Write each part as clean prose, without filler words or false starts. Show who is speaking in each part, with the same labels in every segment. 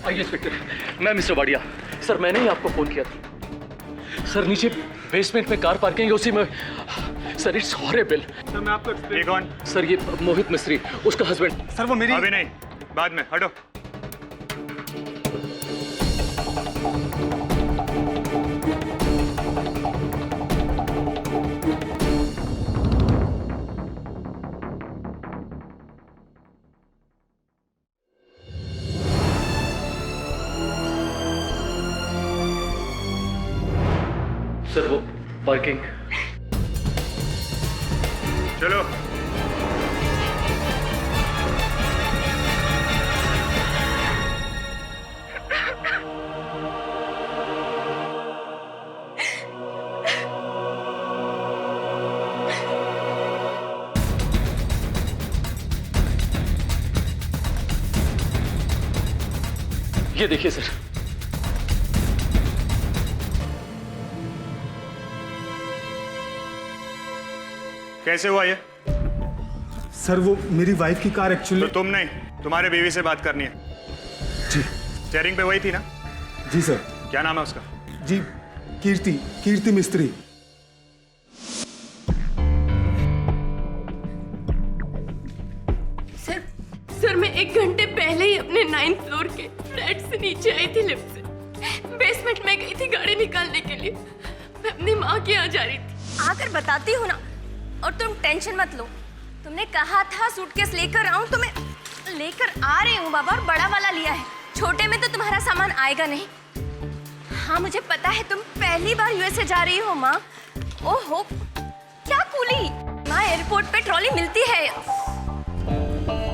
Speaker 1: आइए इंस्पेक्टर, मैं mister Wadia. Sir मैंने ही आपको फोन किया था। सर नीचे बेसमेंट में कार पार्किंग है, उसी में। Sir it's horrible.
Speaker 2: सर मैं आपको
Speaker 3: ये कौन?
Speaker 1: सर ये मोहित मिस्त्री, उसका हस्बैंड।
Speaker 2: सर वो मेरी।
Speaker 3: अभी नहीं, बाद में। हटो।
Speaker 1: सर वो पार्किंग।
Speaker 3: चलो।
Speaker 1: ये देखिए सर।
Speaker 3: कैसे हुआ ये?
Speaker 2: सर वो मेरी वाइफ की कार एक्चुअली।
Speaker 3: तो तुम नहीं, तुम्हारे बीवी से बात करनी है।
Speaker 2: जी।
Speaker 3: स्टीयरिंग पे वही थी ना?
Speaker 2: जी सर।
Speaker 3: क्या नाम है उसका?
Speaker 2: जी कीर्ति मिस्त्री।
Speaker 4: सर मैं 1 घंटे पहले ही अपने 9th फ्लोर के फ्लैट से नीचे आई थी लिफ्ट से। बेसमेंट में गई थी गाड़ी निकालने के लिए। मैं अपनी माँ के यहाँ जा रही थी।
Speaker 5: आकर बताती हूँ ना, और तुम टेंशन मत लो। तुमने कहा था सूटकेस लेकर आऊं, तो मैं लेकर आ रही हूँ बाबा, और बड़ा वाला लिया है। छोटे में तो तुम्हारा सामान आएगा नहीं। हाँ मुझे पता है तुम पहली बार यूएसए जा रही हो माँ। ओहो क्या कूली माँ, एयरपोर्ट पे ट्रॉली मिलती है।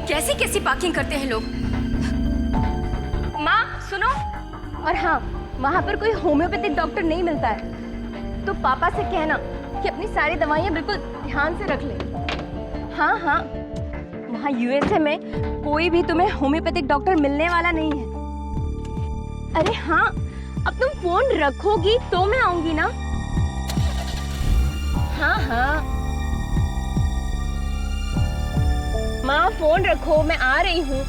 Speaker 5: कैसी कैसी पार्किंग करते हैं लोग। माँ सुनो, और हाँ वहाँ पर कोई होम्योपैथिक डॉक्टर नहीं मिलता है, तो पापा से कहना कि अपनी सारी दवाइयाँ बिल्कुल ध्यान से रख ले। हाँ हाँ वहाँ यूएसए में कोई भी तुम्हें होम्योपैथिक डॉक्टर मिलने वाला नहीं है। अरे हाँ अब तुम फोन रखोगी तो मैं आऊंगी ना। हाँ हाँ माँ फोन रखो, मैं आ रही हूँ।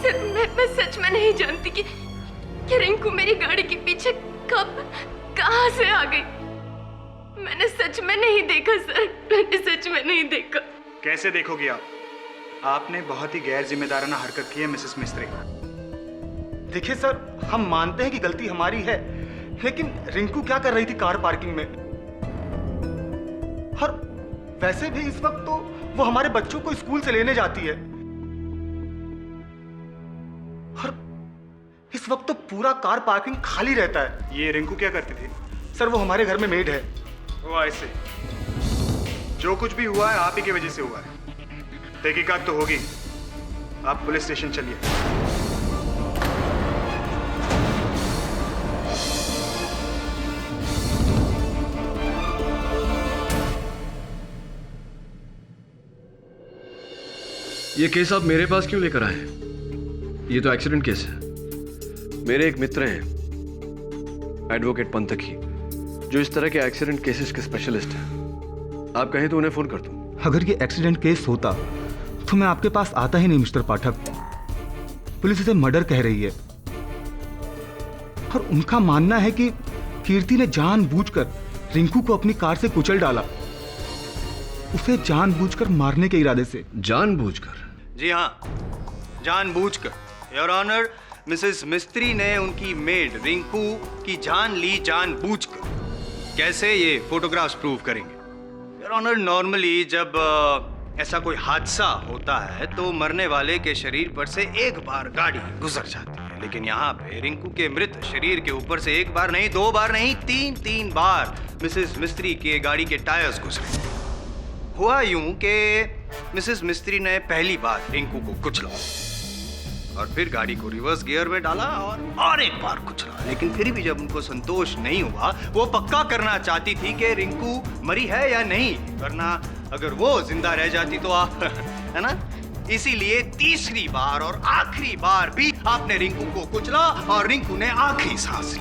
Speaker 4: सर मैं सच में नहीं जानती कि रिंकू मेरी गाड़ी के पीछे कब कहाँ से आ गई। मैंने सच में नहीं देखा सर, मैंने सच में नहीं देखा।
Speaker 3: कैसे देखोगी आप? आपने बहुत ही गैर जिम्मेदाराना हरकत की है मिसेस मिस्त्री।
Speaker 2: देखिए सर, हम मानते हैं कि गलती हमारी है, लेकिन रिंकू क्या कर रही थी कार पार्किंग में? और वैसे भी इस वक्त तो वो हमारे बच्चों को स्कूल से लेने जाती है, और इस वक्त तो पूरा कार पार्किंग खाली रहता है।
Speaker 3: ये रिंकू क्या करती थी?
Speaker 2: सर वो हमारे घर में मेड है।
Speaker 3: वो ऐसे, जो कुछ भी हुआ है आप ही की वजह से हुआ है। तहकीकात तो होगी। आप पुलिस स्टेशन चलिए।
Speaker 6: ये केस आप मेरे पास क्यों लेकर आए? ये तो एक्सीडेंट केस है। मेरे एक मित्र हैं एडवोकेट पंथकी, जो इस तरह के एक्सीडेंट केसेस के स्पेशलिस्ट हैं। आप कहें तो उन्हें फोन कर दूं।
Speaker 2: अगर ये एक्सीडेंट केस होता तो मैं आपके पास आता ही नहीं मिस्टर पाठक। पुलिस इसे मर्डर कह रही है, और उनका मानना है कि कीर्ति ने जानबूझकर रिंकू को अपनी कार से कुचल डाला, उसे जानबूझकर मारने के इरादे से।
Speaker 6: जानबूझकर?
Speaker 7: जी हाँ, जानबूझकर। योर ऑनर, मिसेस मिस्त्री ने उनकी मेड रिंकू की जान ली जानबूझकर। कैसे? ये फोटोग्राफ्स प्रूव करेंगे। योर ऑनर, नॉर्मली जब ऐसा कोई हादसा होता है तो मरने वाले के शरीर पर से एक बार गाड़ी गुजर जाती है, लेकिन यहाँ पे रिंकू के मृत शरीर के ऊपर से एक बार नहीं, 2 बार नहीं, 3 बार मिसेस मिस्त्री के गाड़ी के टायर्स गुजरे। हुआ यूं कि मिसेस मिस्त्री ने पहली बार रिंकू को कुचला, और फिर गाड़ी को रिवर्स गियर में डाला और एक बार कुचला। लेकिन फिर भी जब उनको संतोष नहीं हुआ, वो पक्का करना चाहती थी कि रिंकू मरी है या नहीं, वरना अगर वो जिंदा रह जाती तो आप है ना, इसीलिए तीसरी बार और आखिरी बार भी आपने रिंकू को कुचला और रिंकू ने आखिरी सांस ली।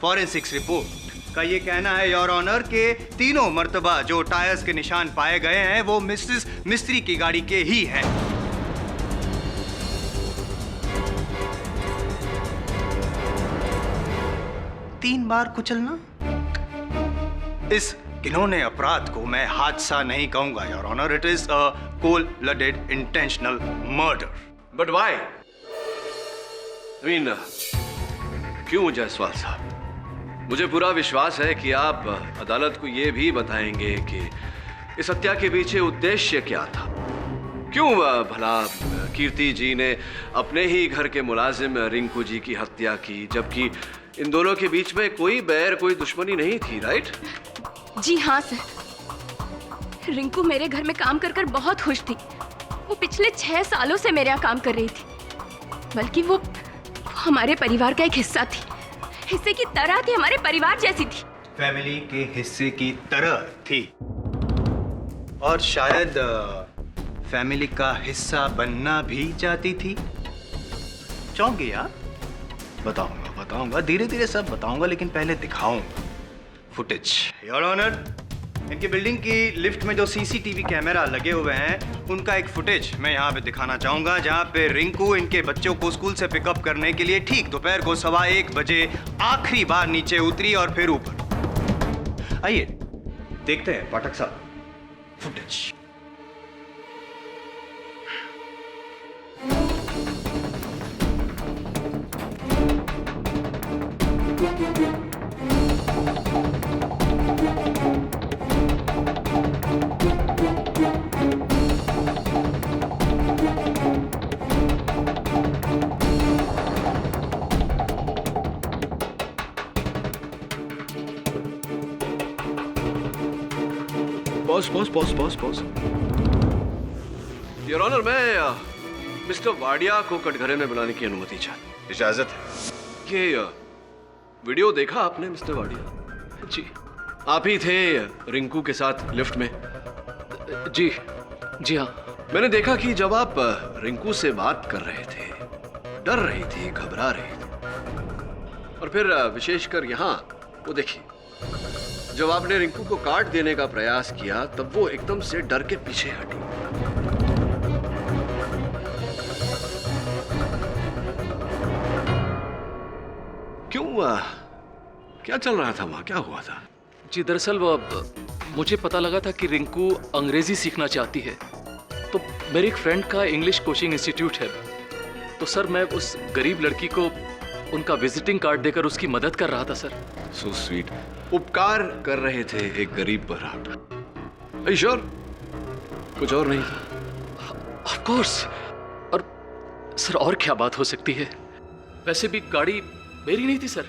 Speaker 7: फॉरेंसिक्स रिपोर्ट का ये कहना है योर ऑनर के तीनों मर्तबा जो टायर्स के निशान पाए गए हैं वो मिसेस मिस्त्री की गाड़ी के ही हैं। तीन बार कुचलना, इस घिनौने अपराध को मैं हादसा नहीं कहूंगा your honour, it is a cold blooded intentional murder.
Speaker 6: But why? क्यों जायसवाल साहब? मुझे पूरा विश्वास है कि आप अदालत को यह भी बताएंगे कि इस हत्या के पीछे उद्देश्य क्या था। क्यों भला कीर्ति जी ने अपने ही घर के मुलाजिम रिंकू जी की हत्या की, जबकि इन दोनों के बीच में कोई बैर, कोई दुश्मनी नहीं थी, राइट?
Speaker 5: जी हाँ सर, रिंकू मेरे घर में काम कर बहुत खुश थी। वो पिछले 6 सालों से मेरे यहाँ काम कर रही थी, बल्कि वो हमारे परिवार का एक हिस्सा थी, हिस्से की तरह थी, हमारे परिवार जैसी थी।
Speaker 7: फैमिली के हिस्से की तरह थी और शायद फैमिली का हिस्सा बनना भी चाहती थी। चाहोगे यार? बताऊंगा धीरे धीरे सब बताऊंगा, लेकिन पहले दिखाऊंगा फुटेज। योर ऑनर, इनकी बिल्डिंग की लिफ्ट में जो सीसीटीवी कैमरा लगे हुए हैं उनका एक फुटेज मैं यहाँ पे दिखाना चाहूंगा, जहाँ पे रिंकू इनके बच्चों को स्कूल से पिकअप करने के लिए ठीक दोपहर को 1:15 बजे आखिरी बार नीचे उतरी और फिर ऊपर। आइए देखते हैं पाठक साहब फुटेज।
Speaker 6: पॉज। योर ऑनर, मैं मिस्टर वाडिया को कटघरे में बुलाने की अनुमति चाहता।
Speaker 3: इजाजत है।
Speaker 6: ये वीडियो देखा आपने मिस्टर वाडिया?
Speaker 1: जी
Speaker 6: आप ही थे रिंकू के साथ लिफ्ट में?
Speaker 1: जी हाँ।
Speaker 6: मैंने देखा कि जब आप रिंकू से बात कर रहे थे, डर रही थी, घबरा रही थी, और फिर विशेषकर यहाँ वो देखिए, जब आपने रिंकू को काट देने का प्रयास किया तब वो एकदम से डर के पीछे हटी। क्यों? क्या चल रहा था वहां? क्या हुआ था?
Speaker 1: जी दरअसल वो मुझे पता लगा था कि रिंकू अंग्रेजी सीखना चाहती है, तो मेरे एक फ्रेंड का इंग्लिश कोचिंग इंस्टीट्यूट है, तो सर मैं उस गरीब लड़की को उनका विजिटिंग कार्ड देकर उसकी मदद कर रहा था सर।
Speaker 6: So sweet. उपकार कर रहे थे एक गरीब पर आप? श्योर? कुछ और नहीं था?
Speaker 1: Of course. और सर और क्या बात हो सकती है? वैसे भी गाड़ी मेरी नहीं थी सर,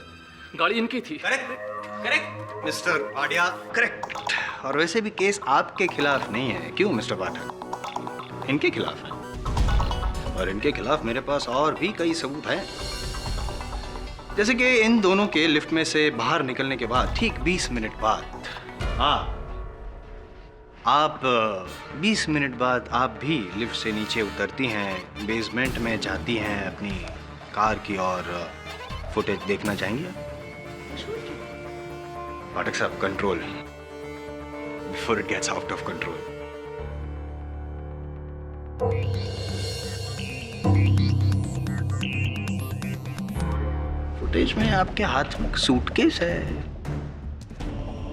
Speaker 1: गाड़ी इनकी थी।
Speaker 7: Correct mister Wadia, correct. और वैसे भी केस आपके खिलाफ नहीं है, क्यों मिस्टर पाठक? इनके खिलाफ है, और इनके खिलाफ मेरे पास और भी कई सबूत हैं। जैसे कि इन दोनों के लिफ्ट में से बाहर निकलने के बाद ठीक 20 मिनट बाद आप 20 मिनट बाद आप भी लिफ्ट से नीचे उतरती हैं, बेसमेंट में जाती हैं अपनी कार की, और फुटेज देखना चाहेंगे? पाठक साहब, control before it gets out of control. Footage में आपके हाथ में सूटकेस है?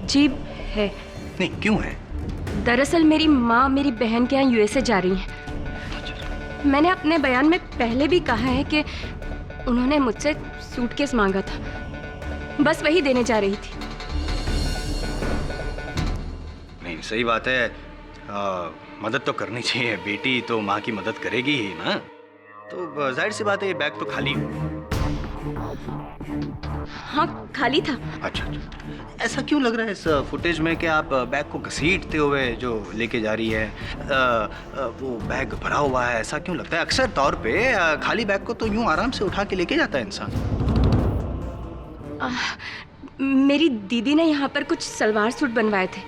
Speaker 5: जी है।
Speaker 7: नहीं, क्यों है?
Speaker 5: दरअसल मेरी माँ मेरी बहन के यहाँ यूएसए जा रही हैं। मैंने अपने बयान में पहले भी कहा है कि उन्होंने मुझसे सूटकेस मांगा था, बस वही देने जा रही थी।
Speaker 7: नहीं, सही बात है, मदद तो करनी चाहिए, बेटी तो माँ की मदद करेगी ही ना। तो जाहिर सी बात है ये बैग तो खाली हो।
Speaker 5: हाँ खाली था।
Speaker 7: अच्छा, ऐसा क्यों लग रहा है इस फुटेज में कि आप बैग को घसीटते हुए जो लेके जा रही है वो बैग भरा हुआ है? ऐसा क्यों लगता है? अक्सर तौर पे खाली बैग को तो यूं आराम से उठा के लेके जाता है इंसान।
Speaker 5: मेरी दीदी ने यहाँ पर कुछ सलवार सूट बनवाए थे,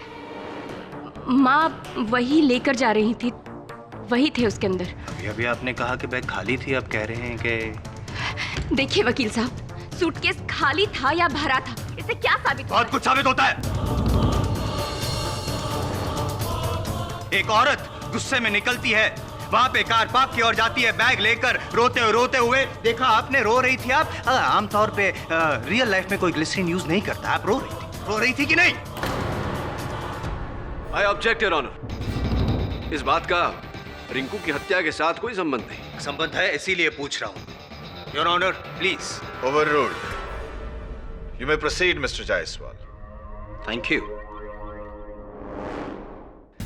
Speaker 5: माँ वही लेकर जा रही थी, वही थे उसके अंदर।
Speaker 7: अभी आपने कहा कि बैग खाली थी, अब कह रहे हैं कि...
Speaker 5: देखिए वकील साहब, सूटकेस खाली था या भरा था, इससे क्या साबित होता है?
Speaker 7: बहुत कुछ साबित होता है। एक औरत गुस्से में निकलती है, वहां पे कार पार्क की ओर जाती है, बैग लेकर रोते हुए देखा आपने, रो रही थी आप। आमतौर पे रियल लाइफ में कोई ग्लिसरीन यूज नहीं करता, आप रो रही थी कि नहीं?
Speaker 6: I object your honour. इस बात का रिंकू की हत्या के साथ कोई संबंध नहीं।
Speaker 7: संबंध है, इसीलिए पूछ रहा हूं। Your honour please.
Speaker 8: Overruled. You may proceed, Mr. Jaiswal.
Speaker 7: Thank you.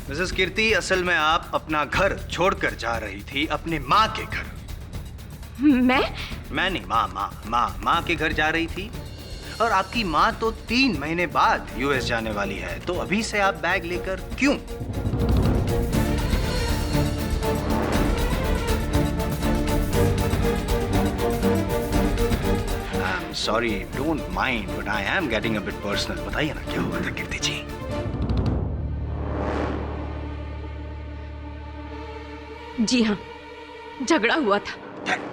Speaker 7: Mrs Kirti, असल में आप अपना घर छोड़कर जा रही थी अपने माँ के घर। मैं नहीं, माँ के घर जा रही थी। और आपकी माँ तो 3 महीने बाद यूएस जाने वाली है, तो अभी से आप बैग लेकर क्यों? Sorry, don't mind, but I am getting a bit personal. बताइए ना क्या हुआ था कीर्ति जी?
Speaker 5: जी हाँ, झगड़ा हुआ था।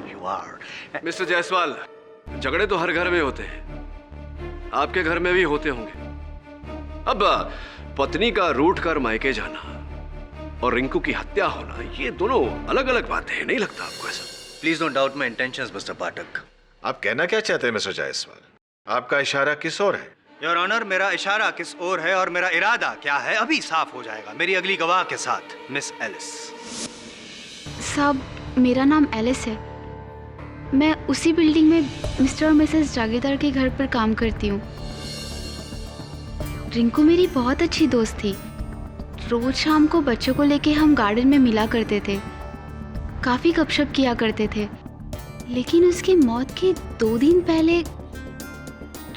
Speaker 7: You are.
Speaker 6: मिस्टर जायसवाल, झगड़े तो हर घर में होते हैं, आपके घर में भी होते होंगे। अब पत्नी का रूठ कर मायके जाना और रिंकू की हत्या होना, ये दोनों अलग अलग बातें हैं, नहीं लगता आपको ऐसा?
Speaker 7: Please don't doubt my intentions mister Pathak.
Speaker 8: आप कहना क्या चाहते हैं मिस्टर जायसवाल? आपका इशारा किस ओर है?
Speaker 7: योर ऑनर, मेरा इशारा किस ओर है और मेरा इरादा क्या है अभी साफ हो जाएगा मेरी अगली गवाह के साथ, मिस एलिस।
Speaker 9: साहब, मेरा नाम एलिस है। मैं उसी बिल्डिंग में मिस्टर और मिसेस जागीरदार के घर पर काम करती हूँ। रिंकू मेरी बहुत अच्छी दोस्त थी। रोज शाम को बच्चों को लेके हम गार्डन में मिला करते थे, काफ़ी गपशप किया करते थे। लेकिन उसकी मौत के 2 दिन पहले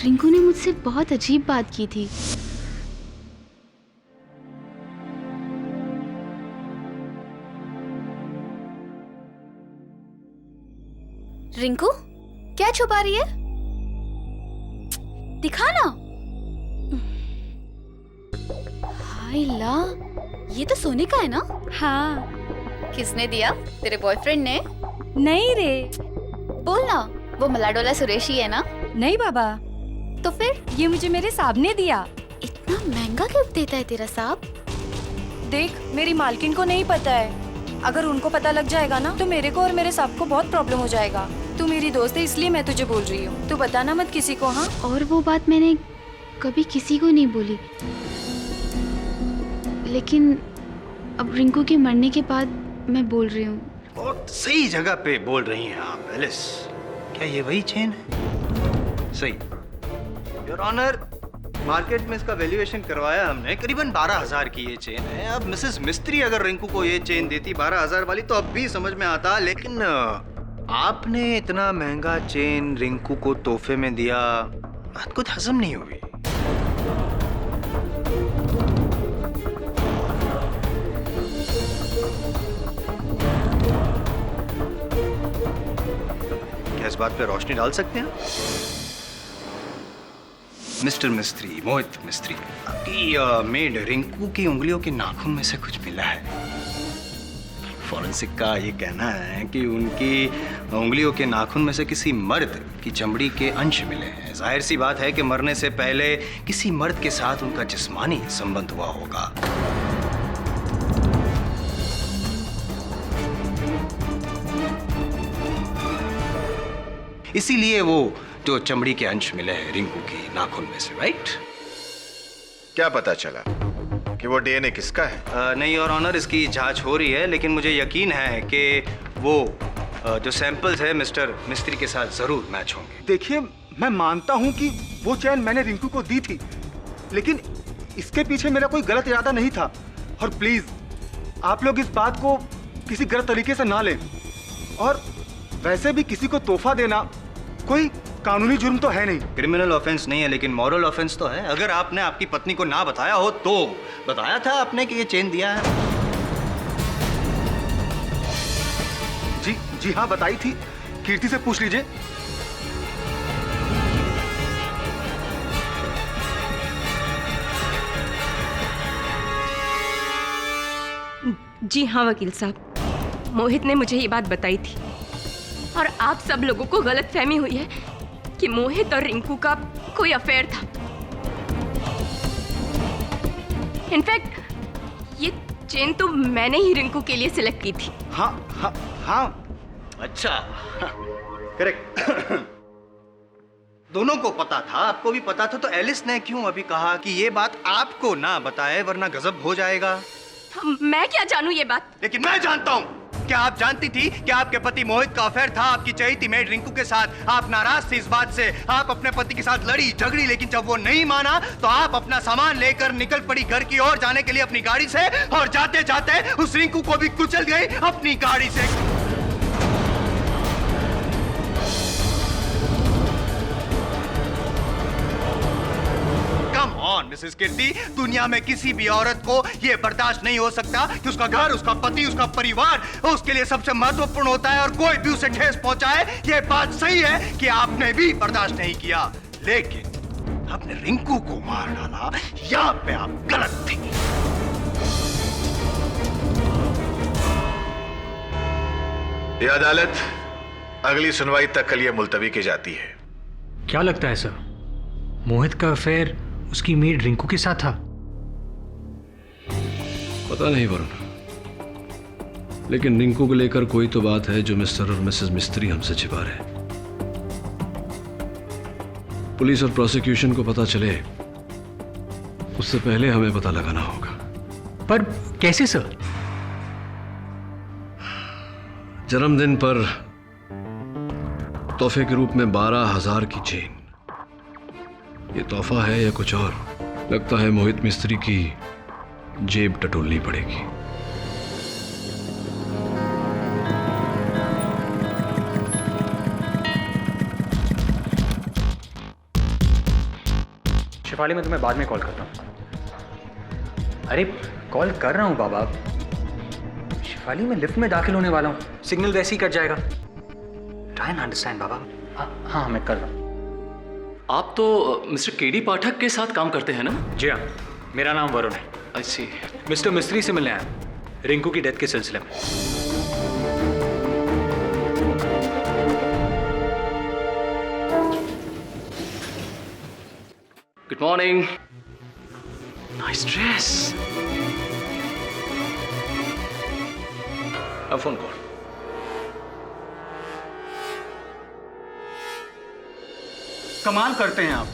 Speaker 9: रिंकू ने मुझसे बहुत अजीब बात की थी।
Speaker 10: रिंकू, क्या छुपा रही है? दिखा ना। हाय ला, ये तो सोने का है ना?
Speaker 5: हाँ।
Speaker 10: किसने दिया? तेरे बॉयफ्रेंड ने?
Speaker 5: नहीं रे।
Speaker 10: बोल ना, वो मलाडोला सुरेश ही है ना?
Speaker 5: नहीं बाबा।
Speaker 10: तो फिर?
Speaker 5: ये मुझे मेरे साहब ने दिया।
Speaker 10: इतना महंगा गिफ्ट देता है तेरा साहब?
Speaker 5: देख, मेरी मालकिन को नहीं पता है। अगर उनको पता लग जाएगा ना तो मेरे को और मेरे साहब को बहुत प्रॉब्लम हो जाएगा। तू मेरी दोस्त है इसलिए मैं तुझे बोल रही हूँ, तू बताना मत किसी को। हाँ?
Speaker 9: और वो बात मैंने कभी किसी को नहीं बोली, लेकिन अब रिंकू के मरने के बाद मैं बोल रही हूँ।
Speaker 7: बहुत सही जगह पे बोल रही हैं आप एलिस। क्या ये वही चेन है? सही। योर ऑनर, मार्केट में इसका वैल्यूएशन करवाया हमने, करीबन 12,000 की ये चेन है। अब मिसेस मिस्त्री अगर रिंकू को ये चेन देती 12,000 वाली तो अब भी समझ में आता, लेकिन आपने इतना महंगा चेन रिंकू को तोहफे में दिया, बात कुछ हजम नहीं हुई। क्या इस बात पे रोशनी डाल सकते हैं मिस्टर मिस्त्री, मोहित मिस्त्री? आपकी मेड रिंकू की उंगलियों के नाखून में से कुछ मिला है। फॉरेंसिक का ये कहना है कि उनकी उंगलियों के नाखून में से किसी मर्द की चमड़ी के अंश मिले हैं। जाहिर सी बात है कि मरने से पहले किसी मर्द के साथ उनका जिस्मानी संबंध हुआ होगा। इसीलिए वो जो चमड़ी के अंश मिले हैं रिंकू की नाखून में से, राइट?
Speaker 8: क्या पता चला कि वो डीएनए किसका है?
Speaker 7: नहीं और ऑनर, इसकी जांच हो रही है, लेकिन मुझे यकीन है कि वो जो सैंपल्स है मिस्टर मिस्त्री के साथ जरूर मैच होंगे।
Speaker 2: देखिए, मैं मानता हूँ कि वो चैन मैंने रिंकू को दी थी, लेकिन इसके पीछे मेरा कोई गलत इरादा नहीं था। और प्लीज आप लोग इस बात को किसी गलत तरीके से ना लें। और वैसे भी किसी को तोहफा देना कोई कानूनी जुर्म तो है नहीं।
Speaker 7: क्रिमिनल ऑफेंस नहीं है लेकिन मॉरल ऑफेंस तो है। अगर आपने आपकी पत्नी को ना बताया हो तो बताया था आपने कि ये चेन दिया है?
Speaker 2: जी हाँ, बताई थी। कीर्ति से पूछ लीजिए।
Speaker 4: जी हाँ वकील साहब, मोहित ने मुझे ये बात बताई थी और आप सब लोगों को गलतफहमी हुई है कि मोहित और रिंकू का कोई अफेयर था। इनफैक्ट ये चेन तो मैंने ही रिंकू के लिए सिलेक्ट की थी।
Speaker 2: हाँ।
Speaker 7: अच्छा, करेक्ट। दोनों को पता था, आपको भी पता था, तो एलिस ने क्यों अभी कहा कि ये बात आपको ना बताए वरना गजब हो जाएगा?
Speaker 4: मैं क्या जानूं ये बात?
Speaker 7: लेकिन मैं जानता हूँ। क्या आप जानती थी कि आपके पति मोहित का अफेयर था आपकी चहेती मेड रिंकू के साथ? आप नाराज थी इस बात से, आप अपने पति के साथ लड़ी झगड़ी, लेकिन जब वो नहीं माना तो आप अपना सामान लेकर निकल पड़ी घर की ओर जाने के लिए अपनी गाड़ी से, और जाते जाते उस रिंकू को भी कुचल गई अपनी गाड़ी से। मिसेस कीर्ति, दुनिया में किसी भी औरत को यह बर्दाश्त नहीं हो सकता कि उसका घर, उसका पति, उसका परिवार उसके लिए सबसे महत्वपूर्ण होता है और कोई भी उसे ठेस पहुंचाए। यह बात सही है कि आपने भी बर्दाश्त नहीं किया, लेकिन आपने रिंकू को मार डाला। यहाँ पे आप गलत थी।
Speaker 8: यह अदालत अगली सुनवाई तक के लिए मुलतवी की जाती है।
Speaker 11: क्या लगता है सर, मोहित का अफेयर उसकी मेड रिंकू के साथ था?
Speaker 6: पता नहीं वरुण, लेकिन रिंकू को लेकर कोई तो बात है जो मिस्टर और मिसेस मिस्त्री हमसे छिपा रहे। पुलिस और प्रोसिक्यूशन को पता चले उससे पहले हमें पता लगाना होगा।
Speaker 11: पर कैसे सर?
Speaker 6: जन्मदिन पर तोहफे के रूप में 12,000 की चेन, ये तोहफा है या कुछ और? लगता है मोहित मिस्त्री की जेब टटोलनी पड़ेगी।
Speaker 11: शिफाली, मैं तुम्हें बाद में कॉल करता हूँ। अरे कॉल कर रहा हूँ बाबा। शिफाली, मैं लिफ्ट में दाखिल होने वाला हूँ, सिग्नल वैसे ही कट जाएगा। ट्राई एंड अंडरस्टैंड बाबा। हाँ, मैं कर रहा हूँ।
Speaker 1: आप तो मिस्टर केडी पाठक के साथ काम करते हैं ना?
Speaker 11: जी हाँ, मेरा नाम वरुण है।
Speaker 1: अच्छी।
Speaker 11: मिस्टर मिस्त्री से मिलने आया रिंकू की डेथ के सिलसिले में।
Speaker 1: Good morning. Nice dress. अब फोन कॉल।
Speaker 2: कमाल करते हैं आप।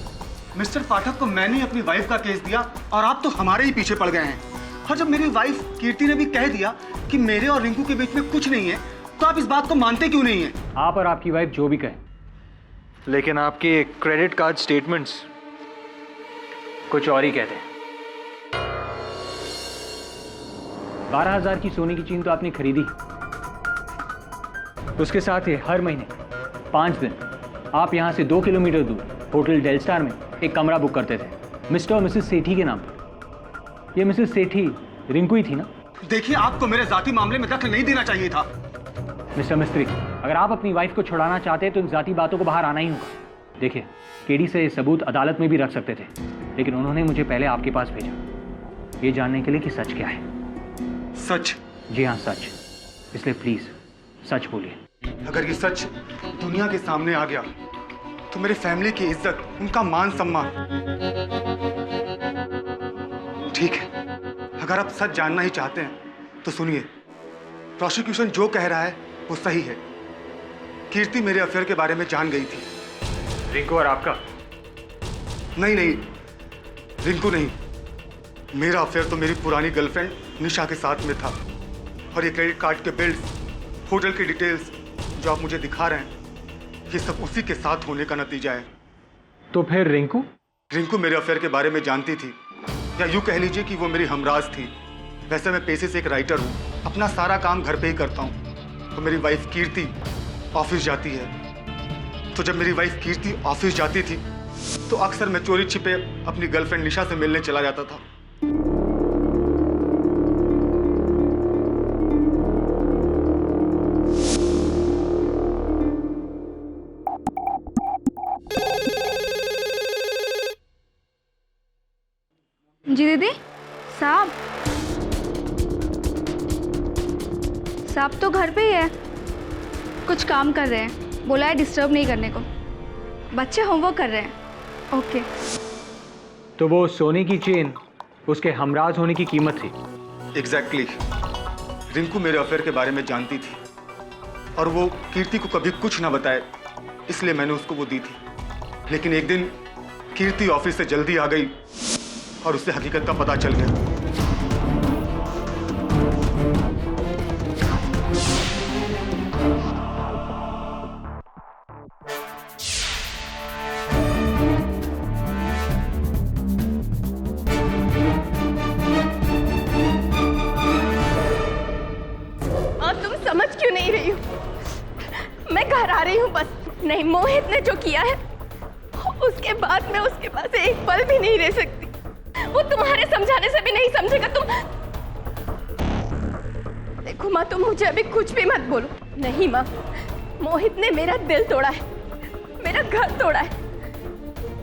Speaker 2: मिस्टर पाठक को मैंने ही अपनी वाइफ का केस दिया और आप तो हमारे ही पीछे पड़ गए हैं। और जब मेरी वाइफ कीर्ति ने भी कह दिया कि मेरे और रिंकू के बीच में कुछ नहीं है, तो आप इस बात को मानते क्यों नहीं हैं?
Speaker 11: आप और आपकी वाइफ जो भी कहें, लेकिन आपके क्रेडिट कार्ड स्टेटमेंट्स कुछ और ही कहते हैं। 12,000 की सोने की चेन तो आपने खरीदी, उसके साथ ही हर महीने 5 दिन आप यहाँ से 2 किलोमीटर दूर होटल डेल स्टार में एक कमरा बुक करते थे मिस्टर और मिसेस सेठी के नाम पर। ये मिसेस सेठी रिंकू ही थी ना?
Speaker 2: देखिए, आपको मेरे जाती मामले में दखल नहीं देना चाहिए था।
Speaker 11: मिस्टर मिस्त्री, अगर आप अपनी वाइफ को छुड़ाना चाहते हैं तो इन जाती बातों को बाहर आना ही होगा। देखिए, केडी से ये सबूत अदालत में भी रख सकते थे, लेकिन उन्होंने मुझे पहले आपके पास भेजा, ये जानने के लिए कि सच क्या है।
Speaker 2: सच?
Speaker 11: जी हाँ, सच। इसलिए प्लीज सच बोलिए।
Speaker 2: अगर ये सच दुनिया के सामने आ गया तो मेरी फैमिली की इज्जत, उनका मान सम्मान। ठीक है, अगर आप सच जानना ही चाहते हैं तो सुनिए, प्रोसिक्यूशन जो कह रहा है वो सही है। कीर्ति मेरे अफेयर के बारे में जान गई थी।
Speaker 11: रिंकू और आपका?
Speaker 2: नहीं, रिंकू नहीं। मेरा अफेयर तो मेरी पुरानी गर्लफ्रेंड निशा के साथ में था। और ये क्रेडिट कार्ड के बिल्स, होटल की डिटेल्स जो आप मुझे दिखा रहे हैं, ये सब उसी के साथ होने का नतीजा है।
Speaker 11: तो फिर रिंकू?
Speaker 2: रिंकू मेरे अफेयर के बारे में जानती थी, या यूँ कह लीजिए कि वो मेरी हमराज थी। वैसे मैं पेशे से एक राइटर हूँ, अपना सारा काम घर पे ही करता हूँ। तो मेरी वाइफ कीर्ति ऑफिस जाती है तो जब मेरी वाइफ कीर्ति ऑफिस जाती थी तो अक्सर मैं चोरी छिपे अपनी गर्लफ्रेंड निशा से मिलने चला जाता था।
Speaker 5: जी दीदी, साहब तो घर पे ही है, कुछ काम कर रहे हैं, बोला है डिस्टर्ब नहीं करने को। बच्चे होमवर्क कर रहे हैं। ओके।
Speaker 11: तो वो सोने की चेन उसके हमराज होने की कीमत थी।
Speaker 2: एग्जैक्टली। रिंकू मेरे अफेयर के बारे में जानती थी और वो कीर्ति को कभी कुछ ना बताए, इसलिए मैंने उसको वो दी थी। लेकिन एक दिन कीर्ति ऑफिस से जल्दी आ गई और उससे हकीकत का पता चल गया।
Speaker 4: समझ क्यों नहीं रही हूँ? मैं घर आ रही हूँ बस। नहीं, मोहित ने जो किया है उसके बाद मैं उसके पास एक पल भी नहीं रह सकती। वो तुम्हारे समझाने से भी नहीं समझेगा। तुम देखो माँ, तुम मुझे अभी कुछ भी मत बोलो। नहीं माँ, मोहित ने मेरा दिल तोड़ा है, मेरा घर तोड़ा है।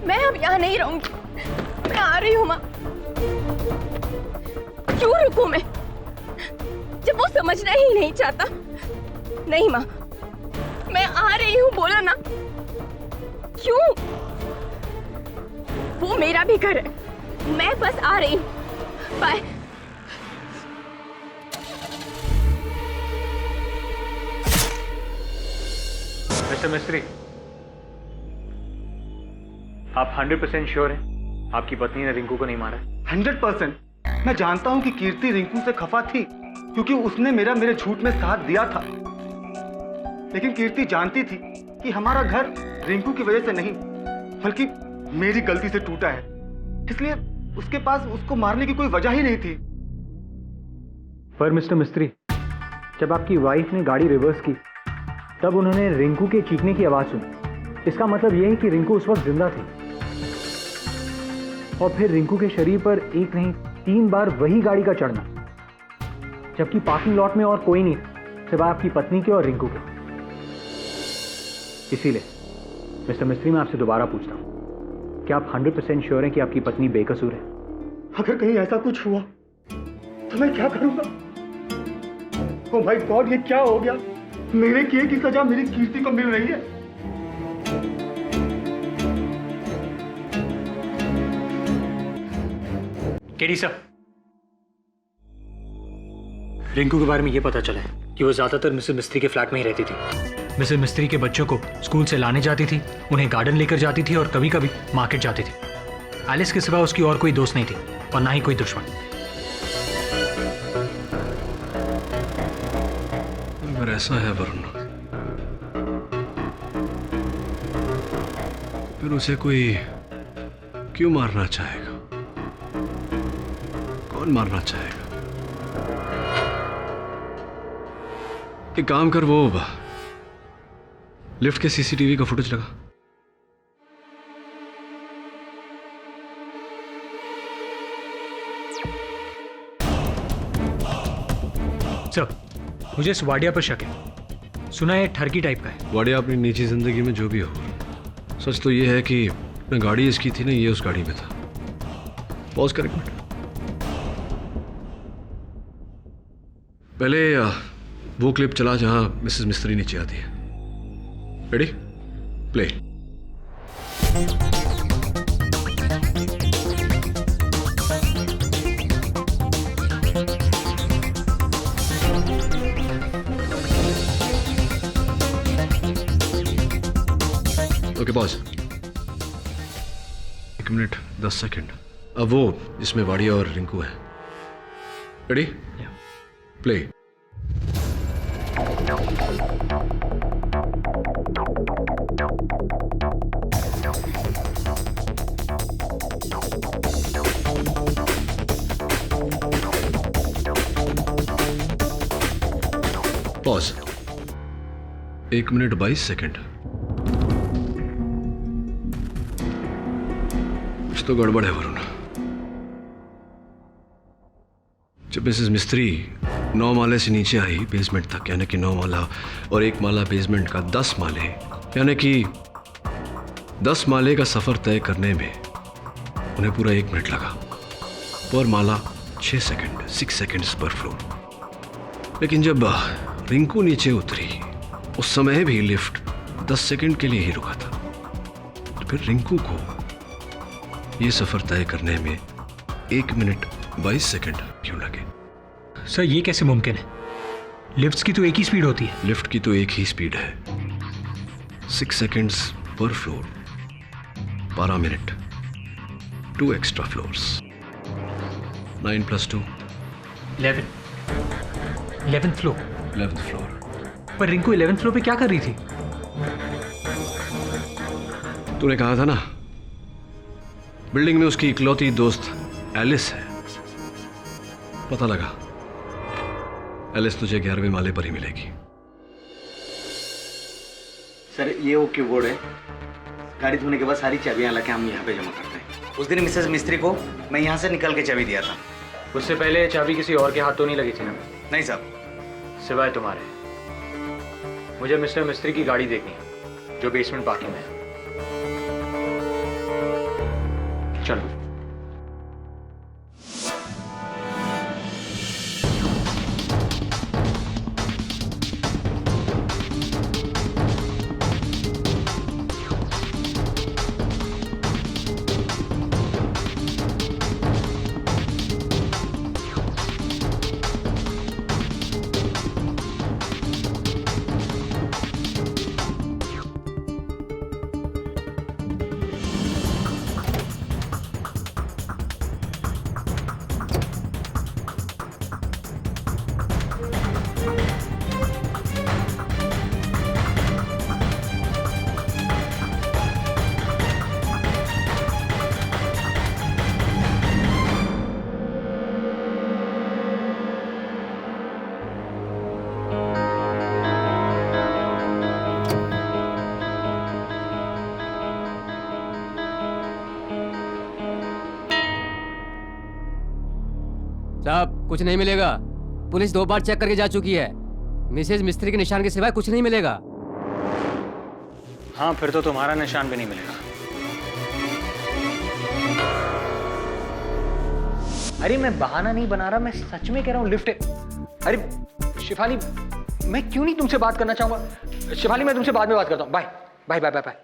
Speaker 4: मैं अब यहाँ नहीं रहूंगी, मैं आ रही हूँ माँ। क्यों रुकूं मैं जब वो समझना ही नहीं चाहता? नहीं माँ, मैं आ रही हूँ, बोला ना। क्यों? वो मेरा भी घर है, मैं बस आ रही हूँ। बाय।
Speaker 11: मिस्टर मिस्त्री, आप 100% श्योर हैं आपकी पत्नी ने रिंकू को नहीं मारा?
Speaker 2: 100%। मैं जानता हूँ कि कीर्ति रिंकू से खफा थी क्योंकि उसने मेरे झूठ में साथ दिया था। लेकिन कीर्ति जानती थी कि हमारा घर रिंकू की वजह से नहीं बल्कि मेरी गलती से टूटा है, इसलिए उसके पास उसको मारने की कोई वजह ही नहीं थी।
Speaker 11: पर मिस्टर मिस्त्री, जब आपकी वाइफ ने गाड़ी रिवर्स की तब उन्होंने रिंकू के चीखने की आवाज सुनी। इसका मतलब यह है कि रिंकू उस वक्त जिंदा थी और फिर रिंकू के शरीर पर एक नहीं 3 बार वही गाड़ी का चढ़ना, जबकि पार्किंग लॉट में और कोई नहीं सिवाय आपकी पत्नी के और रिंकू के। इसीलिए मिस्टर मिस्त्री, मैं आपसे दोबारा पूछता हूं, क्या आप 100% श्योर हैं कि आपकी पत्नी बेकसूर है?
Speaker 2: अगर कहीं ऐसा कुछ हुआ तो मैं क्या करूंगा? ओह माय गॉड, ये क्या हो गया? मेरे किए की सजा मेरी कीर्ति को मिल रही है।
Speaker 11: केडी सर, रिंकू के बारे में यह पता चला है कि वो ज्यादातर मिसेस मिस्त्री के फ्लैट में ही रहती थी। मिसेस मिस्त्री के बच्चों को स्कूल से लाने जाती थी, उन्हें गार्डन लेकर जाती थी और कभी कभी मार्केट जाती थी। एलिस के सिवा उसकी और कोई दोस्त नहीं थी और ना ही कोई दुश्मन।
Speaker 6: अगर ऐसा है वरुण, फिर उसे कोई क्यों मारना चाहेगा? कौन मारना चाहेगा? एक काम कर, वो लिफ्ट के सीसीटीवी का फुटेज लगा।
Speaker 11: सर, मुझे इस वाडिया पर शक है। सुना है ठरकी टाइप का है।
Speaker 6: वाडिया अपनी निजी जिंदगी में जो भी हो, सच तो ये है कि मैं गाड़ी इसकी थी ना, ये उस गाड़ी में था। पॉज कर एक मिनट। पहले वो क्लिप चला जहां मिसेस मिस्त्री नीचे आती है। Ready? Play. Okay, pause. 1 minute 10 second. अब वो जिसमें वाडिया और रिंकू है। Ready? Play. Pause. 1 minute 22 second. तो गड़बड़ है वरुण। जब मिसेस मिस्त्री 9 माले से नीचे आई बेसमेंट तक, यानी कि 9 माला और 1 माला बेसमेंट का 10 माले, यानी कि 10 माले का सफर तय करने में उन्हें पूरा 1 मिनट लगा। पर माला 6 सेकंड, 6 सेकंड्स पर फ्लोर। लेकिन जब रिंकू नीचे उतरी उस समय भी लिफ्ट 10 सेकंड के लिए ही रुका था। तो फिर रिंकू को यह सफर तय करने में 1 मिनट 22 सेकंड क्यों लगे?
Speaker 11: सर ये कैसे मुमकिन है? लिफ्ट्स की तो एक ही स्पीड होती है।
Speaker 6: लिफ्ट की तो एक ही स्पीड है, 6 सेकंड्स पर floor, 12 minute, 2 extra floors, 9 + 2
Speaker 11: 11th floor.
Speaker 6: 11th floor.
Speaker 11: पर रिंकू 11th फ्लोर पे क्या कर रही थी?
Speaker 6: तूने कहा था ना बिल्डिंग में उसकी इकलौती दोस्त एलिस है। पता लगा एलिस तुझे 11वें माले पर ही मिलेगी।
Speaker 12: सर ये ओके बोर्ड है। गाड़ी धोने के बाद सारी चाबियां लाके हम यहाँ पे जमा करते हैं। उस दिन मिसेस मिस्त्री को मैं यहाँ से निकल के चाबी दिया था।
Speaker 11: उससे पहले चाबी किसी और के हाथ तो नहीं लगी थी ना?
Speaker 12: नहीं साहब,
Speaker 11: सिवाय तुम्हारे। मुझे मिस्टर मिस्त्री की गाड़ी देखनी है जो बेसमेंट पार्किंग में है। चलो।
Speaker 13: साहब कुछ नहीं मिलेगा। पुलिस 2 बार चेक करके जा चुकी है। मिसेज मिस्त्री के निशान के सिवाय कुछ नहीं मिलेगा।
Speaker 11: हाँ फिर तो तुम्हारा निशान भी नहीं मिलेगा। अरे मैं बहाना नहीं बना रहा, मैं सच में कह रहा हूँ लिफ्ट। अरे शिफाली मैं क्यों नहीं तुमसे बात करना चाहूंगा। शिफाली मैं तुमसे बाद में बात करता हूँ। Bye bye bye bye bye.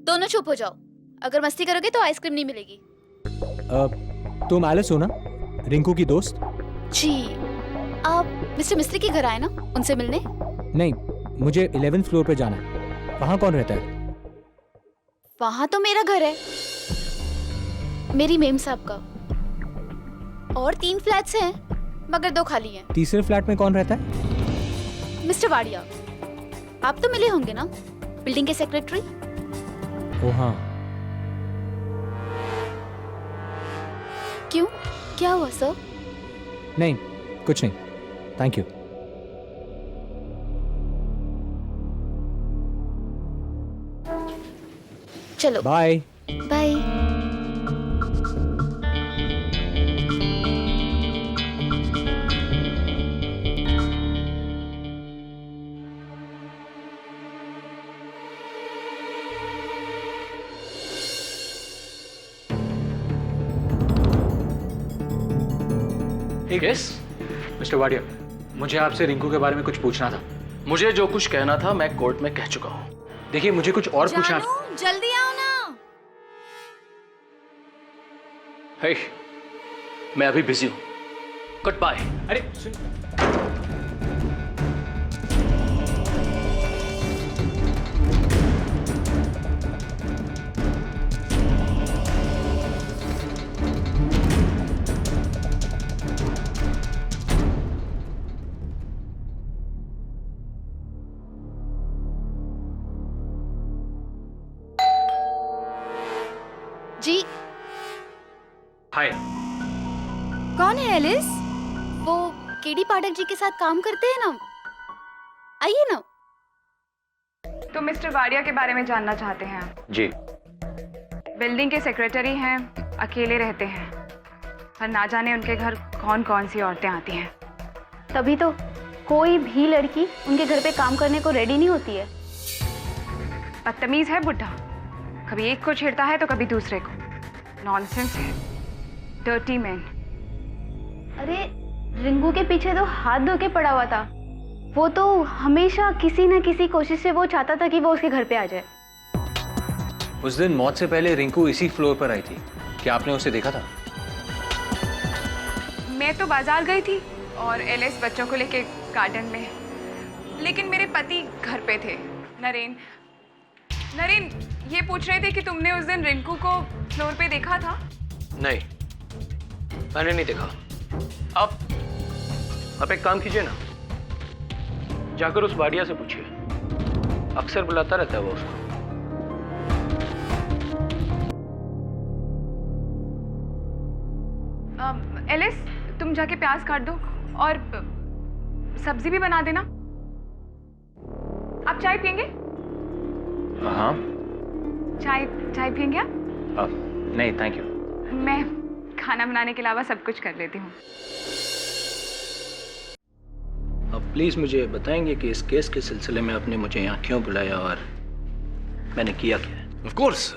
Speaker 10: दोनों चुप हो जाओ। अगर मस्ती करोगे तो आइसक्रीम नहीं मिलेगी।
Speaker 14: तुम एलिस हो ना, रिंकू की दोस्त?
Speaker 10: जी। आप मिस्टर मिस्त्री के घर आए ना उनसे मिलने?
Speaker 14: नहीं, मुझे 11th फ्लोर पे जाना है। वहाँ कौन रहता है?
Speaker 10: वहाँ तो मेरा घर है, मेरी मेम साहब का। और 3 फ्लैट्स हैं मगर 2 खाली हैं।
Speaker 14: तीसरे फ्लैट में कौन रहता है?
Speaker 10: मिस्टर वाडिया। आप तो मिले होंगे ना, बिल्डिंग के सेक्रेटरी।
Speaker 14: ओ हाँ।
Speaker 10: क्यों, क्या हुआ सर?
Speaker 14: नहीं कुछ नहीं, थैंक यू।
Speaker 10: चलो
Speaker 14: bye
Speaker 10: bye.
Speaker 11: Yes mister Wadia, मुझे आपसे रिंकू के बारे में कुछ पूछना था।
Speaker 1: मुझे जो कुछ कहना था मैं कोर्ट में कह चुका हूँ।
Speaker 11: देखिए मुझे कुछ और पूछना।
Speaker 5: जल्दी आओ ना।
Speaker 1: हे, मैं अभी बिजी हूँ। Good bye.
Speaker 11: अरे सुन,
Speaker 10: जी
Speaker 11: हाय।
Speaker 10: कौन है एलिस? वो केडी पाठक जी के साथ काम करते हैं ना, आइए ना।
Speaker 15: तो मिस्टर वाडिया के बारे में जानना चाहते हैं आप?
Speaker 11: जी।
Speaker 15: बिल्डिंग के सेक्रेटरी हैं, अकेले रहते हैं, पर ना जाने उनके घर कौन कौन सी औरतें आती हैं।
Speaker 10: तभी तो कोई भी लड़की उनके घर पे काम करने को रेडी नहीं होती है।
Speaker 15: बदतमीज है बुढ़ा, कभी एक को छेड़ता है तो कभी दूसरे को। नॉनसेंस है, डर्टी मैन।
Speaker 10: अरे रिंकू के पीछे तो हाथ धो के पड़ा हुआ था। वो तो हमेशा किसी न किसी कोशिश से वो चाहता था कि वो उसके घर पे आ जाए।
Speaker 11: उस दिन मौत से पहले रिंकू इसी फ्लोर पर आई थी, क्या आपने उसे देखा था?
Speaker 15: मैं तो बाजार गई थी और एलिस बच्चों को लेके गार्डन में, लेकिन मेरे पति घर पे थे। नरेन ये पूछ रहे थे कि तुमने उस दिन रिंकू को फ्लोर पे देखा था?
Speaker 6: नहीं, मैंने नहीं देखा। आप एक काम कीजिए ना, जाकर उस वाडिया से पूछिए, अक्सर बुलाता रहता है वो उसको।
Speaker 15: एलिस तुम जाके प्याज काट दो और सब्जी भी बना देना। आप चाय पियेंगे?
Speaker 11: हाँ।
Speaker 15: चाय पियेंगे आप?
Speaker 11: नहीं थैंक यू।
Speaker 15: मैं खाना बनाने के अलावा सब कुछ कर लेती हूँ।
Speaker 16: अब प्लीज मुझे बताएंगे कि इस केस के सिलसिले में आपने मुझे यहाँ क्यों बुलाया और मैंने किया क्या है?
Speaker 6: ऑफ कोर्स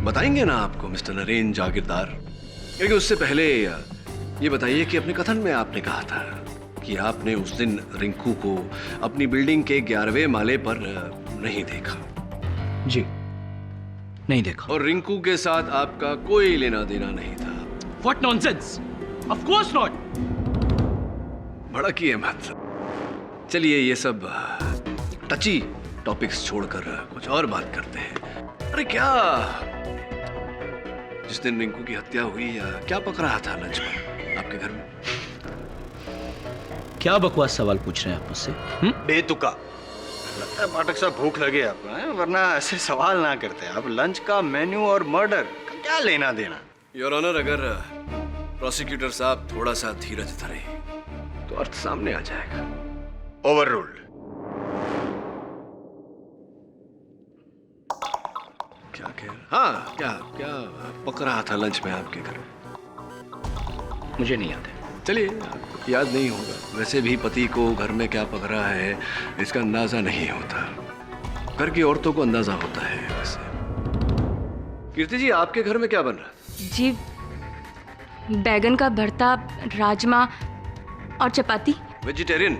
Speaker 6: बताएंगे ना आपको मिस्टर नरेन जागीरदार। क्योंकि उससे पहले ये बताइए कि अपने कथन में आपने कहा था कि आपने उस दिन रिंकू को अपनी बिल्डिंग के 11वें माले पर नहीं देखा।
Speaker 16: जी नहीं देखा।
Speaker 6: और रिंकू के साथ आपका कोई लेना देना नहीं था।
Speaker 16: What nonsense! Of course not!
Speaker 6: भड़किए मत। चलिए ये सब टची टॉपिक्स छोड़कर कुछ और बात करते हैं। अरे क्या जिस दिन रिंकू की हत्या हुई क्या पक रहा था लंच में आपके घर में?
Speaker 16: क्या बकवास सवाल पूछ रहे हैं आप मुझसे?
Speaker 7: बेतुका लगता है पाठक साहब, भूख लगे आपको हैं? वरना ऐसे सवाल ना करते आप। लंच का मेन्यू और मर्डर का क्या लेना देना?
Speaker 6: योर ऑनर, अगर प्रोसिक्यूटर साहब थोड़ा सा धीरज धरे तो अर्थ सामने आ जाएगा।
Speaker 8: Over ruled.
Speaker 6: क्या कह रहा? हाँ, क्या क्या पक रहा था लंच में आपके घर में?
Speaker 16: मुझे नहीं याद है।
Speaker 6: चलिए, आपको याद नहीं होगा। वैसे भी पति को घर में क्या पक रहा है इसका अंदाजा नहीं होता, घर की औरतों को अंदाजा होता है। वैसे कीर्ति जी, आपके घर में क्या बन रहा है?
Speaker 5: जी बैगन का भरता, राजमा और चपाती।
Speaker 6: वेजिटेरियन?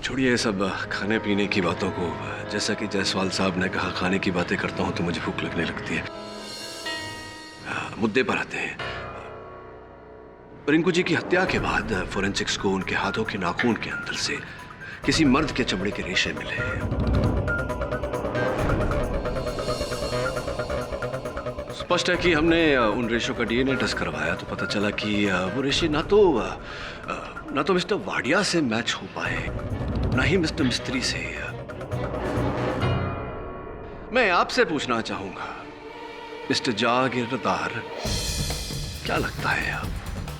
Speaker 6: छोड़िए ये सब खाने पीने की बातों को। जैसा कि जायसवाल साहब ने कहा, खाने की बातें करता हूं तो मुझे भूख लगने लगती है। मुद्दे पर आते हैं। रिंकू जी की हत्या के बाद फोरेंसिक्स को उनके हाथों के नाखून के अंदर से किसी मर्द के चमड़े के रेशे मिले। स्पष्ट है कि हमने उन रेशों का डीएनए टेस्ट करवाया तो पता चला कि वो रेशे ना तो मिस्टर वाडिया से मैच हो पाए, ना ही मिस्टर मिस्त्री से। मैं आपसे पूछना चाहूंगा मिस्टर जागीरदार, क्या लगता है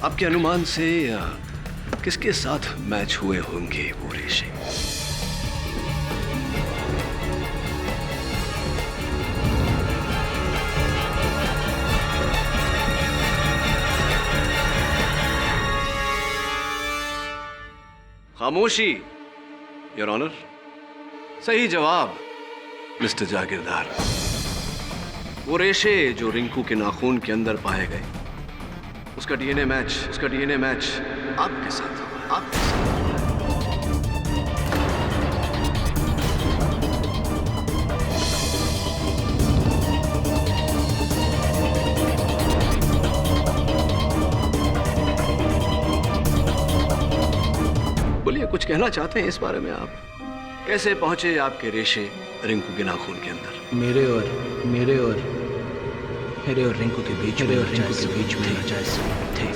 Speaker 6: आपके अनुमान से किसके साथ मैच हुए होंगे वो रेशे? खामोशी, योर ऑनर। सही जवाब मिस्टर जागीरदार। वो रेशे जो रिंकू के नाखून के अंदर पाए गए, उसका डीएनए मैच आपके साथ, आपके साथ। बोलिए, कुछ कहना चाहते हैं इस बारे में आप? कैसे पहुंचे आपके रेशे रिंकू के नाखून के अंदर?
Speaker 16: मेरे और रिंकू के बीच में नाजायज थे।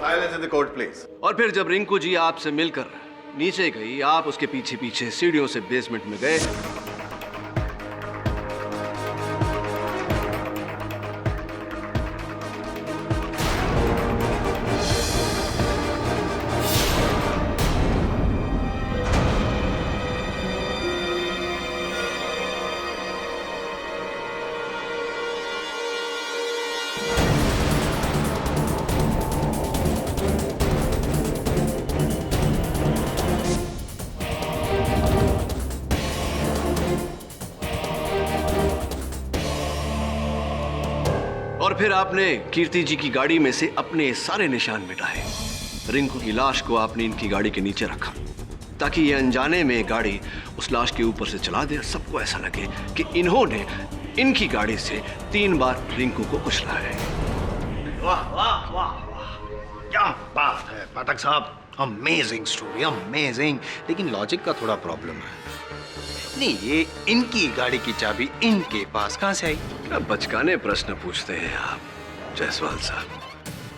Speaker 8: Silence in the court please.
Speaker 6: और फिर जब रिंकू जी आपसे मिलकर नीचे गई, आप उसके पीछे पीछे सीढ़ियों से बेसमेंट में गए। और फिर आपने कीर्ति जी की गाड़ी में से अपने सारे निशान मिटाए। रिंकू की लाश को आपने इनकी गाड़ी के नीचे रखा ताकि ये अनजाने में गाड़ी उस लाश के ऊपर से चला दे। सबको ऐसा लगे कि इन्होंने इनकी गाड़ी से 3 बार रिंकू को कुचला है।
Speaker 7: वाह वाह वाह वाह, क्या बात है पाठक साहब, अमेजिंग स्टोरी, अमेजिंग। लेकिन लॉजिक का थोड़ा प्रॉब्लम है। नहीं, ये इनकी गाड़ी की चाबी इनके पास कहां से आई?
Speaker 6: अब बचकाने प्रश्न पूछते हैं आप जायसवाल साहब।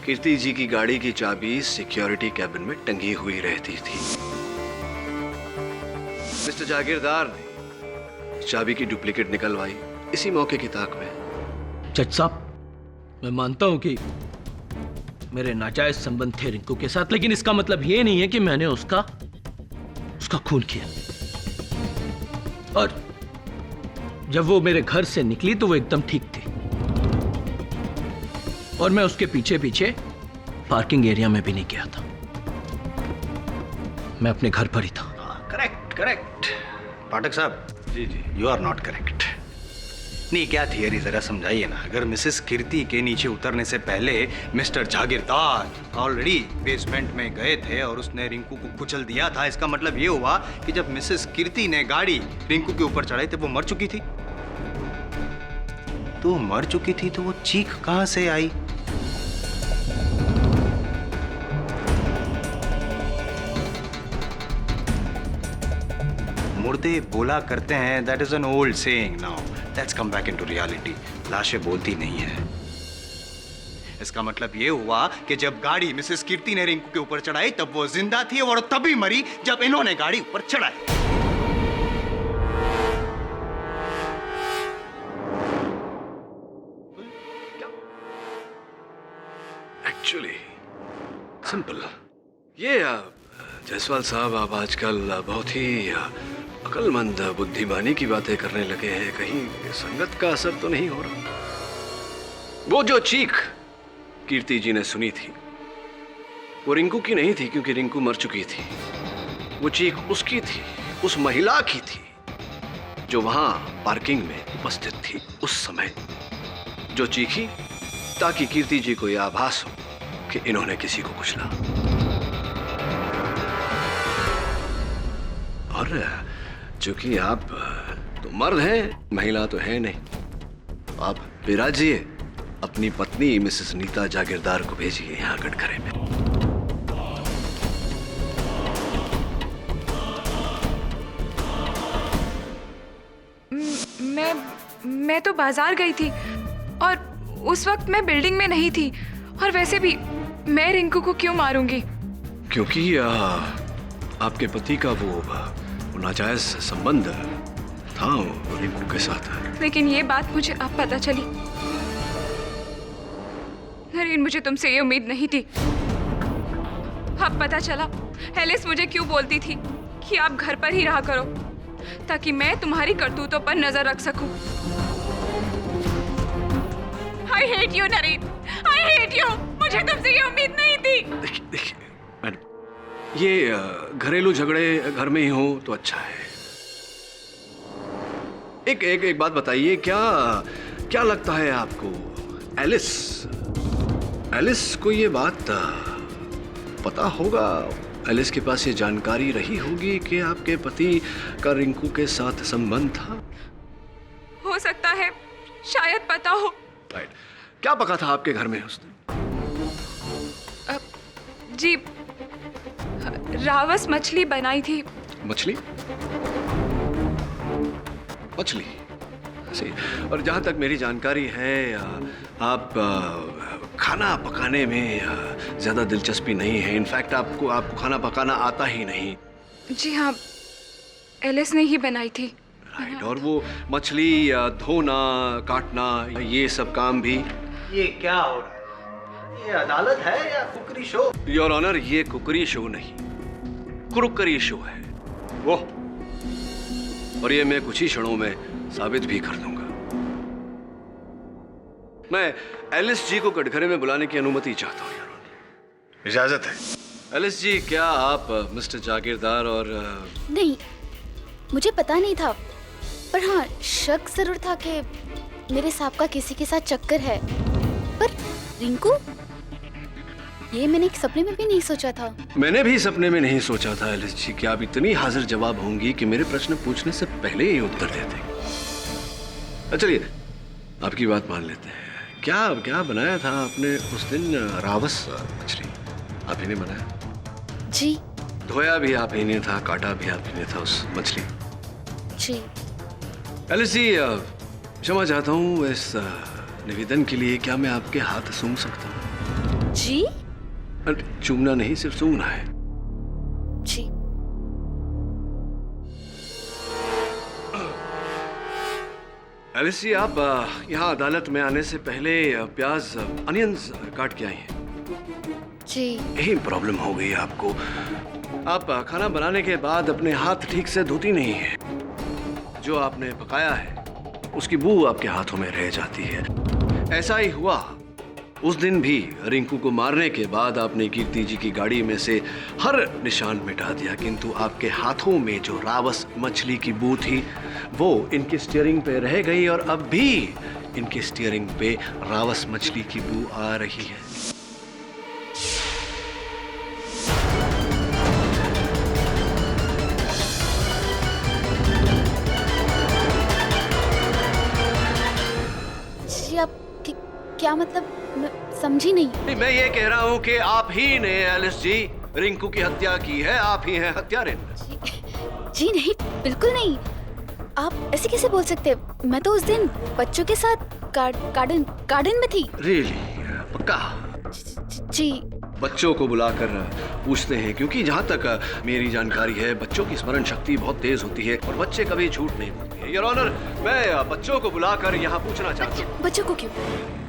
Speaker 6: कीर्ति जी की गाड़ी की चाबी सिक्योरिटी कैबिन में टंगी हुई रहती थी। मिस्टर जागीरदार ने चाबी की डुप्लीकेट निकलवाई इसी मौके की ताक में।
Speaker 16: जज साहब, मैं मानता हूं कि मेरे नाजायज संबंध थे रिंकू के साथ, लेकिन इसका मतलब ये नहीं है कि मैंने उसका खून किया। और जब वो मेरे घर से निकली तो वो एकदम ठीक थी, और मैं उसके पीछे पीछे पार्किंग एरिया में भी नहीं गया था। मैं अपने घर पर ही था।
Speaker 7: करेक्ट करेक्ट पाठक साहब।
Speaker 6: जी जी,
Speaker 7: यू आर नॉट करेक्ट। नहीं, क्या थियरी जरा समझाइए ना। अगर मिसेस कीर्ति के नीचे उतरने से पहले मिस्टर जागीरदार ऑलरेडी बेसमेंट में गए थे और उसने रिंकू को कुचल दिया था, इसका मतलब ये हुआ कि जब मिसेस कीर्ति ने गाड़ी रिंकू के ऊपर चढ़ाई थी वो मर चुकी थी। तो मर चुकी थी तो वो चीख कहां से आई? मुर्दे बोला करते हैं, that is an old saying. Now let's come back into reality. लाशें बोलती नहीं है। इसका मतलब ये हुआ कि जब गाड़ी मिसेस कीर्ति ने रिंकू के ऊपर चढ़ाई तब वो जिंदा थी, और तभी मरी जब इन्होंने गाड़ी ऊपर चढ़ाई।
Speaker 6: Actually simple. ये जायसवाल साहब, आप आजकल बहुत ही अक्लमंद बुद्धिमानी की बातें करने लगे हैं। कहीं संगत का असर तो नहीं हो रहा? वो जो चीख कीर्ति जी ने सुनी थी वो रिंकू की नहीं थी, क्योंकि रिंकू मर चुकी थी। वो चीख उसकी थी, उस महिला की थी जो वहां पार्किंग में उपस्थित थी उस समय, जो चीखी ताकि कीर्ति जी को यह आभास हो कि इन्होंने किसी को कुचला। और चूंकि आप तो मर्द हैं, महिला तो है नहीं, आप विराजिए अपनी पत्नी मिसेस नीता जागीरदार को भेजिए यहाँ कटघरे में।
Speaker 15: मैं तो बाजार गई थी और उस वक्त मैं बिल्डिंग में नहीं थी, और वैसे भी मैं रिंकू को क्यों मारूंगी?
Speaker 6: क्योंकि आपके पति का वो नाजायज संबंध था रिंकू के साथ।
Speaker 15: लेकिन ये बात मुझे अब पता चली। नरेन, मुझे तुमसे ये उम्मीद नहीं थी। अब पता चला एलिस मुझे क्यों बोलती थी कि आप घर पर ही रहा करो ताकि मैं तुम्हारी करतूतों पर नजर रख सकूं। I hate you, Naren. I hate you। मुझे तुमसे ये उम्मीद नहीं थी।
Speaker 6: देखिए मैडम, ये घरेलू झगड़े घर में ही हो तो अच्छा है। एक बात बताइए, क्या लगता है आपको, एलिस को ये बात पता होगा? एलिस के पास ये जानकारी रही होगी कि आपके पति का रिंकू के साथ संबंध था?
Speaker 15: हो सकता है, शायद पता हो।
Speaker 6: राइट। क्या पका था आपके घर में उस दिन?
Speaker 15: जी, रावस मछली बनाई थी।
Speaker 6: मछली सही। और जहां तक मेरी जानकारी है, आप खाना पकाने में ज्यादा दिलचस्पी नहीं है। इनफैक्ट आपको खाना पकाना आता ही नहीं।
Speaker 15: जी हाँ, एलिस ने ही बनाई थी।
Speaker 6: राइट, और वो मछली धोना, काटना, ये सब काम भी।
Speaker 12: ये क्या हो रहा है? ये अदालत है या कुकरी शो?
Speaker 6: योर ऑनर, ये कुकरी शो नहीं, क्रुकरी शो है वो, और ये मैं कुछ ही क्षणों में साबित भी कर दूंगा। मैं एलिस जी को कटघरे में बुलाने की अनुमति चाहता हूँ योर ऑनर।
Speaker 8: इजाजत है।
Speaker 6: एलिस जी, क्या आप मिस्टर जागीरदार और
Speaker 10: नहीं, मुझे पता नहीं था, पर हाँ शक जरूर था कि मेरे साहब का किसी के साथ चक्कर है। पर रिंकू, ये मैंने एक सपने में भी नहीं सोचा था।
Speaker 6: मैंने भी सपने में नहीं सोचा था एलिस जी कि आप इतनी हाजिर जवाब होंगी कि मेरे प्रश्न पूछने से पहले ही उत्तर दे देंगे। चलिए, आपकी बात मान लेते हैं। क्या बनाया था आपने उस दिन? रावस मछली आप ही ने बनाया?
Speaker 10: जी।
Speaker 6: धोया भी आप ही ने था, काटा भी आप ही ने था उस मछली?
Speaker 10: जी।
Speaker 6: एलिस जी, क्षमा चाहता हूँ इस निवेदन के लिए। क्या मैं आपके हाथ सूंघ सकता हूँ?
Speaker 10: जी?
Speaker 6: चूमना नहीं, सिर्फ सूंघना है।
Speaker 10: जी।
Speaker 6: एलिस जी, आप यहाँ अदालत में आने से पहले प्याज, अनियंस काट के आई हैं।
Speaker 10: जी।
Speaker 6: यही प्रॉब्लम हो गई आपको। आप खाना बनाने के बाद अपने हाथ ठीक से धोती नहीं है। जो आपने पकाया है उसकी बू आपके हाथों में रह जाती है। ऐसा ही हुआ उस दिन भी। रिंकू को मारने के बाद आपने कीर्ति जी की गाड़ी में से हर निशान मिटा दिया, किंतु आपके हाथों में जो रावस मछली की बू थी वो इनके स्टीयरिंग पे रह गई, और अब भी इनके स्टीयरिंग पे रावस मछली की बू आ रही है।
Speaker 10: जी, आप क्या मतलब? मैं समझी नहीं।
Speaker 6: मैं ये कह रहा हूँ कि आप ही ने एलिस जी रिंकू की हत्या की है। आप ही हैं हत्यारे।
Speaker 10: जी नहीं, बिल्कुल नहीं। आप ऐसे कैसे बोल सकते हैं? मैं तो उस दिन बच्चों के साथ गार्डन में थी।
Speaker 6: रियली? पक्का?
Speaker 10: जी।
Speaker 6: बच्चों को बुलाकर पूछते हैं, क्योंकि जहाँ तक मेरी जानकारी है बच्चों की स्मरण शक्ति बहुत तेज होती है और बच्चे कभी झूठ नहीं बोलते हैं। योर ऑनर, मैं बच्चों को बुलाकर यहाँ पूछना चाहता हूँ।
Speaker 10: बच्चों को क्यों?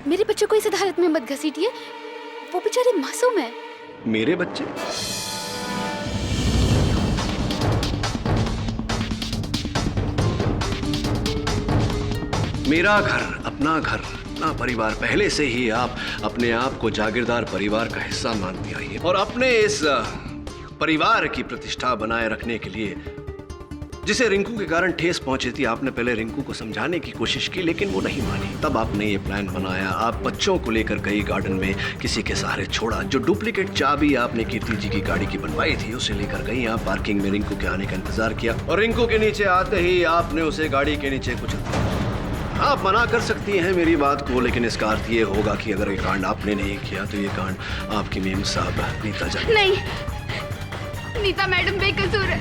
Speaker 10: मेरे बच्चों को इस अदालत में मत घसीटिए, वो बेचारे मासूम हैं।
Speaker 6: मेरे बच्चे? मेरा घर, अपना घर, अपना परिवार। पहले से ही आप अपने आप को जागीरदार परिवार का हिस्सा मानती आई है, और अपने इस परिवार की प्रतिष्ठा बनाए रखने के लिए जिसे रिंकू के कारण ठेस पहुंची थी, आपने पहले रिंकू को समझाने की कोशिश की, लेकिन वो नहीं मानी। तब आपने ये प्लान बनाया। आप बच्चों को लेकर गई गार्डन में, किसी के सहारे छोड़ा। जो डुप्लीकेट चाबी आपने कीर्ति जी की गाड़ी की बनवाई थी उसे लेकर गई। आप पार्किंग में रिंकू के आने का इंतजार किया, और रिंकू के नीचे आते ही आपने उसे गाड़ी के नीचे कुचल दिया। आप मना कर सकती हैं मेरी बात को, लेकिन इसका अर्थ ये होगा कि अगर ये कांड आपने नहीं किया तो ये कांड आपकी मेम साहब नीता जाए।
Speaker 4: नहीं, नीता मैडम बेकसूर है।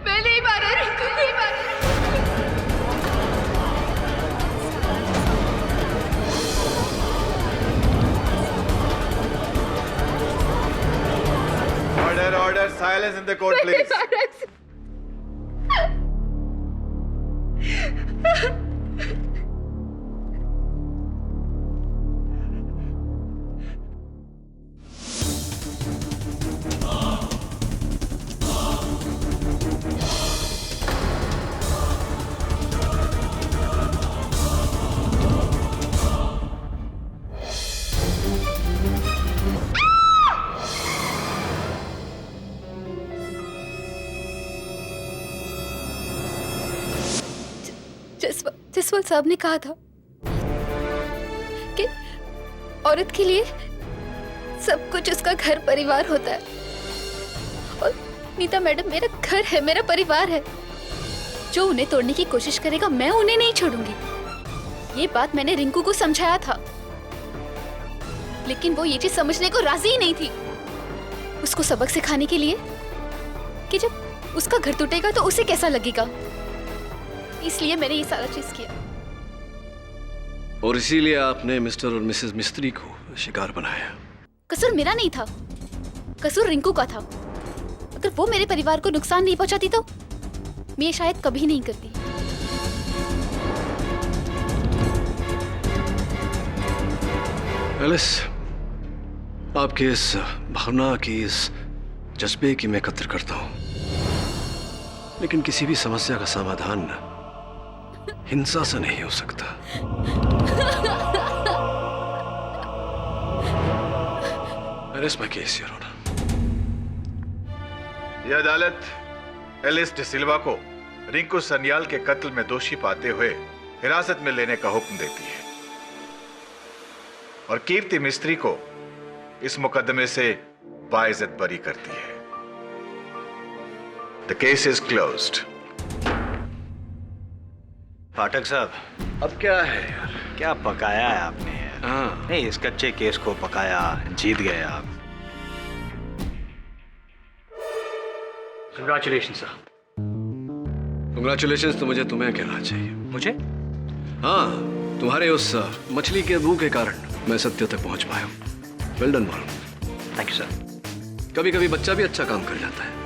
Speaker 4: मैं नहीं मारा रिंकू, नहीं मारा।
Speaker 3: Order, silence in the court, please.
Speaker 10: Jaswal साहब ने कहा था कि औरत के लिए सब कुछ उसका घर परिवार होता है, और नीता मैडम मेरा घर है, मेरा परिवार है। जो उन्हें तोड़ने की कोशिश करेगा मैं उन्हें नहीं छोड़ूंगी। ये बात मैंने रिंकू को समझाया था, लेकिन वो ये चीज समझने को राजी ही नहीं थी। उसको सबक सिखाने के लिए कि जब उसका घर टूटेगा तो उसे कैसा लगेगा, इसलिए मैंने ये सारा चीज किया।
Speaker 6: और इसीलिए आपने मिस्टर और मिसेस मिस्त्री को शिकार बनाया।
Speaker 10: कसूर मेरा नहीं था, कसूर रिंकू का था। अगर वो मेरे परिवार को नुकसान नहीं पहुंचाती तो मैं ये शायद कभी नहीं करती।
Speaker 6: एलिस, आपके इस भावना की, इस जज्बे की मैं कद्र करता हूं, लेकिन किसी भी समस्या का समाधान हिंसा से नहीं हो सकता। एलिस, मैं केस योर ऑनर।
Speaker 8: यह अदालत एलिस डिसिल्वा को रिंकू सन्याल के कत्ल में दोषी पाते हुए हिरासत में लेने का हुक्म देती है और कीर्ति मिस्त्री को इस मुकदमे से बाइज्जत बरी करती है। The case is closed.
Speaker 7: Pathak साहब,
Speaker 6: अब क्या है यार?
Speaker 7: क्या पकाया है आपने यार? नहीं, इस कच्चे केस को पकाया, जीत गए आप।
Speaker 11: Congratulation sir.
Speaker 6: कंग्रेचुलेशन तो मुझे तुम्हें कहना चाहिए।
Speaker 11: मुझे?
Speaker 6: हाँ, तुम्हारे उस मछली के मुंह के कारण मैं सत्य तक पहुंच पाया हूं। वेल डन मालूम।
Speaker 11: Thank you sir.
Speaker 6: कभी कभी बच्चा भी अच्छा काम कर जाता है।